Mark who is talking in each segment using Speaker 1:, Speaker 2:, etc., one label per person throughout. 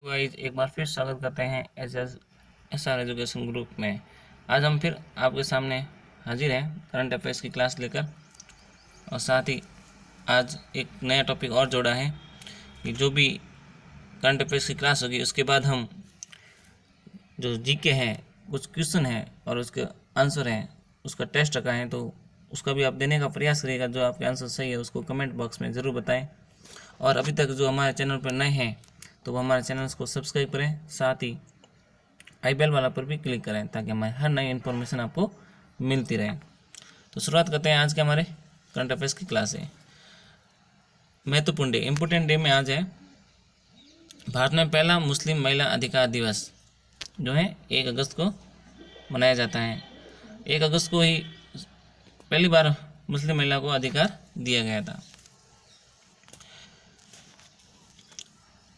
Speaker 1: Guys एक बार फिर स्वागत करते हैं SR एजुकेशन ग्रुप में। आज हम फिर आपके सामने हाजिर हैं करंट अफेयर्स की क्लास लेकर, और साथ ही आज एक नया टॉपिक और जोड़ा है कि जो भी करंट अफेयर्स की क्लास होगी उसके बाद हम जो जीके हैं, कुछ क्वेश्चन हैं और उसके आंसर हैं, उसका टेस्ट रखा है, तो उसका भी आप देने का प्रयास करिएगा। जो आपके आंसर सही है उसको कमेंट बॉक्स में ज़रूर बताएं। और अभी तक जो हमारे चैनल पर नए हैं तो वो हमारे चैनल को सब्सक्राइब करें, साथ ही आई बेल वाला पर भी क्लिक करें ताकि हमारी हर नई इन्फॉर्मेशन आपको मिलती रहे। तो शुरुआत करते हैं आज के हमारे करंट अफेयर्स की क्लास है। महत्वपूर्ण डे, इम्पोर्टेंट डे में आज है भारत में पहला मुस्लिम महिला अधिकार दिवस जो है 1 अगस्त को मनाया जाता है। 1 अगस्त को ही पहली बार मुस्लिम महिला को अधिकार दिया गया था।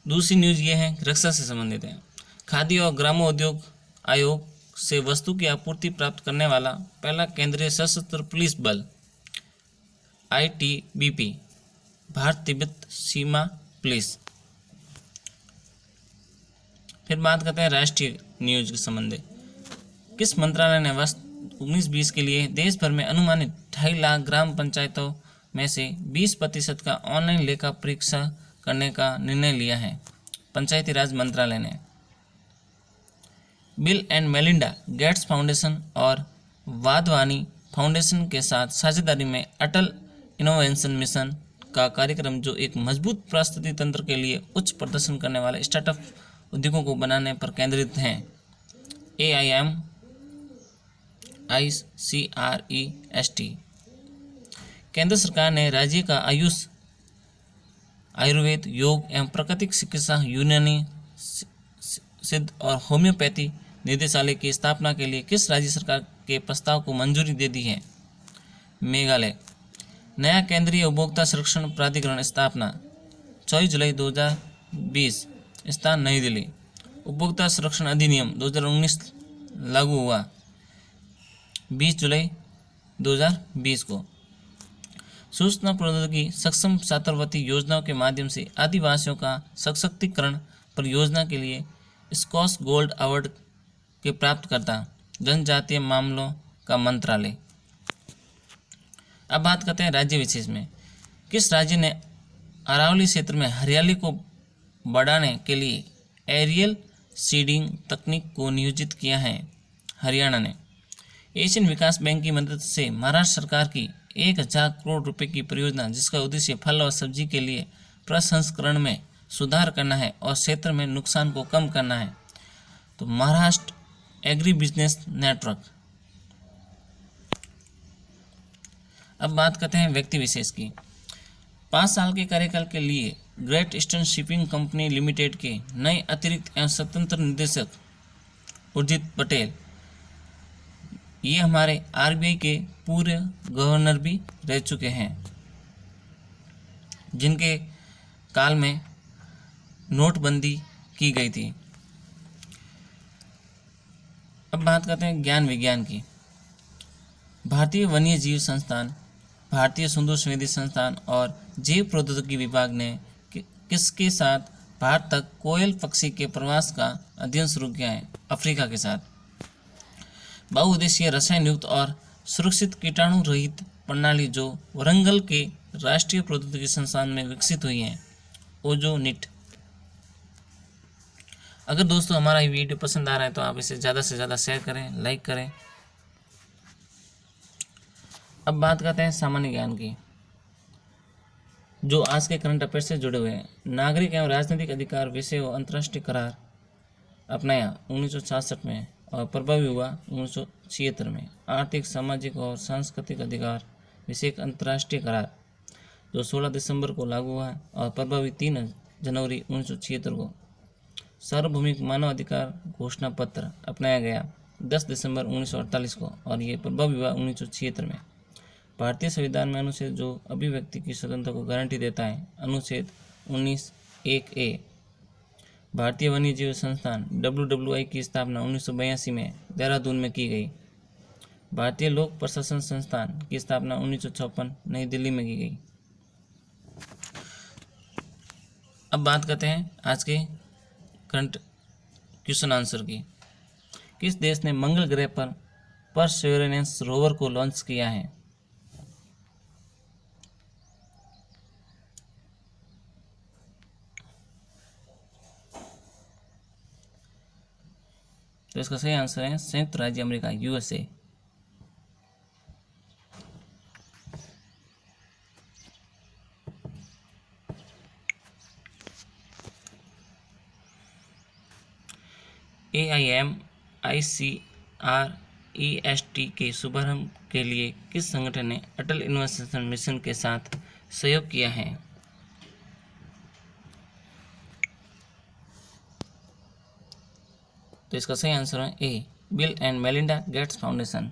Speaker 1: दूसरी न्यूज़ ये है, रक्षा से संबंधित है। खादी और ग्रामोद्योग आयोग से वस्तु की आपूर्ति प्राप्त करने वाला पहला केंद्रीय सशस्त्र पुलिस बल ITBP भारत तिब्बत सीमा पुलिस। फिर बात करते हैं राष्ट्रीय न्यूज के संबंध में। किस मंत्रालय ने वर्ष 19-20 के लिए देश भर में अनुमानित 2.5 लाख ग्राम पंचायतों में से 20% का ऑनलाइन लेखा परीक्षा करने का निर्णय लिया है? पंचायती राज मंत्रालय ने। Bill and Melinda Gates foundation और वाधवानी फाउंडेशन के साथ साझेदारी में अटल इनोवेशन मिशन का कार्यक्रम, जो एक मजबूत पारिस्थितिकी तंत्र के लिए उच्च प्रदर्शन करने वाले स्टार्टअप उद्योगों को बनाने पर केंद्रित हैं। AIMICREST। केंद्र सरकार ने राज्य का आयुष, आयुर्वेद, योग एवं प्राकृतिक चिकित्सा, यूनानी, सिद्ध और होम्योपैथी निदेशालय की स्थापना के लिए किस राज्य सरकार के प्रस्ताव को मंजूरी दे दी है? मेघालय। नया केंद्रीय उपभोक्ता संरक्षण प्राधिकरण स्थापना 24 जुलाई 2020, स्थान नई दिल्ली। उपभोक्ता संरक्षण अधिनियम 2019 लागू हुआ 20 जुलाई 2020 को। सूचना प्रौद्योगिकी सक्षम छात्रवृत्ति योजनाओं के माध्यम से आदिवासियों का सशक्तिकरण परियोजना के लिए स्कॉच गोल्ड अवार्ड के प्राप्तकर्ता जनजातीय मामलों का मंत्रालय। अब बात करते हैं राज्य विशेष में। किस राज्य ने अरावली क्षेत्र में हरियाली को बढ़ाने के लिए एरियल सीडिंग तकनीक को नियोजित किया है? हरियाणा ने। एशियन विकास बैंक की मदद से महाराष्ट्र सरकार की 1000 करोड़ रुपए की परियोजना, जिसका उद्देश्य फल और सब्जी के लिए प्रसंस्करण में सुधार करना है और क्षेत्र में नुकसान को कम करना है, तो महाराष्ट्र एग्री बिजनेस नेटवर्क। अब बात करते हैं व्यक्ति विशेष की। 5 साल के कार्यकाल के लिए great eastern shipping company limited के नए अतिरिक्त एवं स्वतंत्र निदेशक उर्जित पटेल, ये हमारे RBI के पूर्व गवर्नर भी रह चुके हैं, जिनके काल में नोटबंदी की गई थी। अब बात करते हैं ज्ञान विज्ञान की। भारतीय वन्य जीव संस्थान, भारतीय सुंदर संवेदी संस्थान और जैव प्रौद्योगिकी विभाग ने किसके साथ भारत तक कोयल पक्षी के प्रवास का अध्ययन शुरू किया है? अफ्रीका के साथ। बहुउद्देशीय रसायन युक्त और सुरक्षित कीटाणु रहित प्रणाली जो वरंगल के राष्ट्रीय प्रौद्योगिकी संस्थान में विकसित हुई है, ओजोनिट। अगर दोस्तों हमारा ये वीडियो पसंद आ रहा है तो आप इसे ज़्यादा से ज़्यादा शेयर करें, लाइक करें। अब बात करते हैं सामान्य ज्ञान की, जो आज के करंट अफेयर से जुड़े हुए हैं। नागरिक एवं राजनीतिक अधिकार विषय और अंतर्राष्ट्रीय करार अपनाया 1966 में और प्रभावी हुआ 1976 में। आर्थिक, सामाजिक और सांस्कृतिक अधिकार विषय अंतर्राष्ट्रीय करार जो 16 दिसंबर को लागू हुआ और प्रभावी 3 जनवरी 1976 को। सार्वभौमिक मानव अधिकार घोषणा पत्र अपनाया गया 10 दिसंबर 1948 को और ये प्रभावी हुआ 1976 में। भारतीय संविधान में अनुच्छेद जो अभिव्यक्ति की स्वतंत्रता को गारंटी देता है, अनुच्छेद 19(1)(a। भारतीय वन्य जीव संस्थान WWI की स्थापना 1982 में देहरादून में की गई। भारतीय लोक प्रशासन संस्थान की स्थापना 1956 नई दिल्ली में की गई। अब बात करते हैं आज के करंट क्वेश्चन आंसर की। किस देश ने मंगल ग्रह पर परसेवरेंस रोवर को लॉन्च किया है? तो इसका सही आंसर है संयुक्त राज्य अमेरिका, यूएसए। AIMICREST के शुभारंभ के लिए किस संगठन ने अटल इनोवेशन मिशन के साथ सहयोग किया है? तो इसका सही आंसर है A, Bill and Melinda Gates Foundation.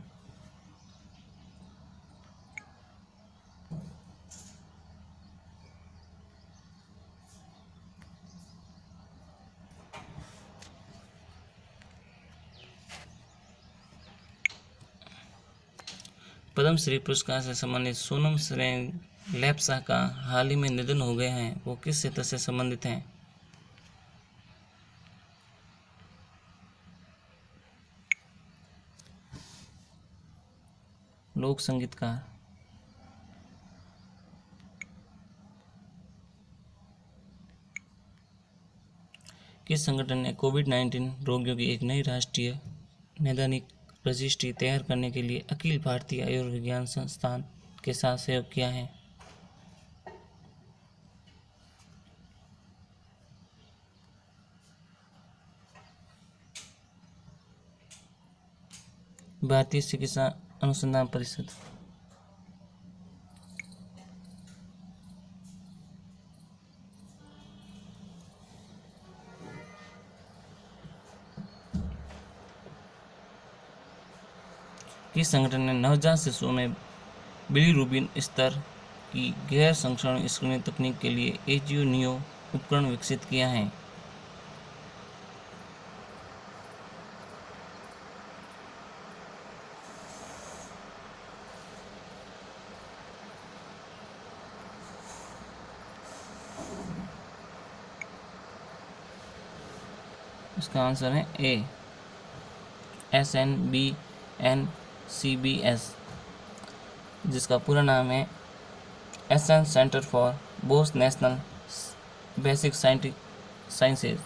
Speaker 1: Padmashri पुरस्कार से सम्मानित सोनम लेप्चा का हाल ही में निधन हो गए हैं, वो किस क्षेत्र से संबंधित हैं? लोक संगीतकार। किस संगठन ने कोविड-19 रोगियों की एक नई राष्ट्रीय नैदानिक रजिस्ट्री तैयार करने के लिए अखिल भारतीय आयुर्विज्ञान संस्थान के साथ सहयोग किया है? भारतीय चिकित्सा अनुसंधान परिषद। किस संगठन ने नवजात शिशुओं में बिलीरुबिन स्तर की गैर संक्रमण स्क्रीनिंग तकनीक के लिए एजियो नियो उपकरण विकसित किया है? इसका आंसर है ए, SNBNCBS, जिसका पूरा नाम है S N centre for Bose national basic sciences.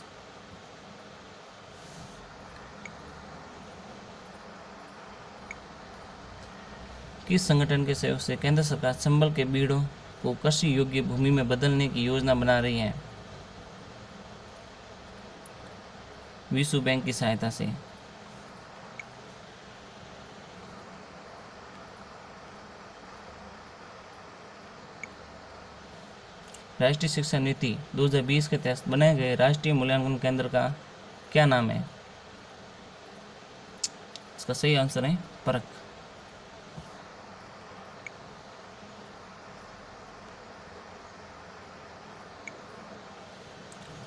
Speaker 1: किस संगठन के सहयोग से केंद्र सरकार चंबल के बीड़ों को कृषि योग्य भूमि में बदलने की योजना बना रही है? विश्व बैंक की सहायता से। राष्ट्रीय शिक्षा नीति 2020 के तहत बनाए गए राष्ट्रीय मूल्यांकन केंद्र का क्या नाम है? इसका सही आंसर है परख।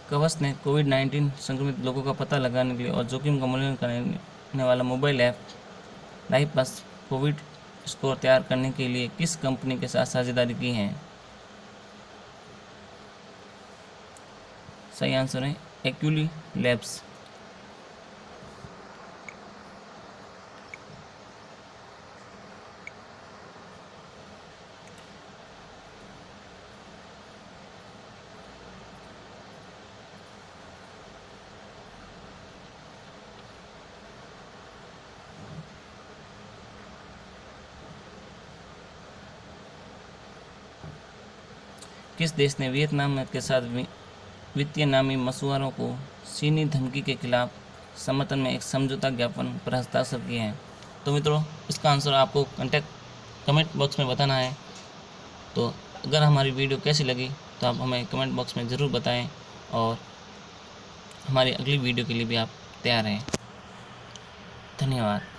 Speaker 1: कवच ने कोविड-19 संक्रमित लोगों का पता लगाने के लिए और जोखिम का मूल्यांकन करने वाला मोबाइल ऐप लाइपस कोविड स्कोर तैयार करने के लिए किस कंपनी के साथ साझेदारी की है? सही आंसर है एक्यूली लैब्स। किस देश ने वियतनाम के साथ वित्तीय नामी मछुआरों को चीनी धमकी के खिलाफ समर्थन में एक समझौता ज्ञापन पर हस्ताक्षर किए हैं? तो मित्रों, इसका आंसर आपको कमेंट बॉक्स में बताना है। तो अगर हमारी वीडियो कैसी लगी तो आप हमें कमेंट बॉक्स में ज़रूर बताएं और हमारी अगली वीडियो के लिए भी आप तैयार रहें। धन्यवाद।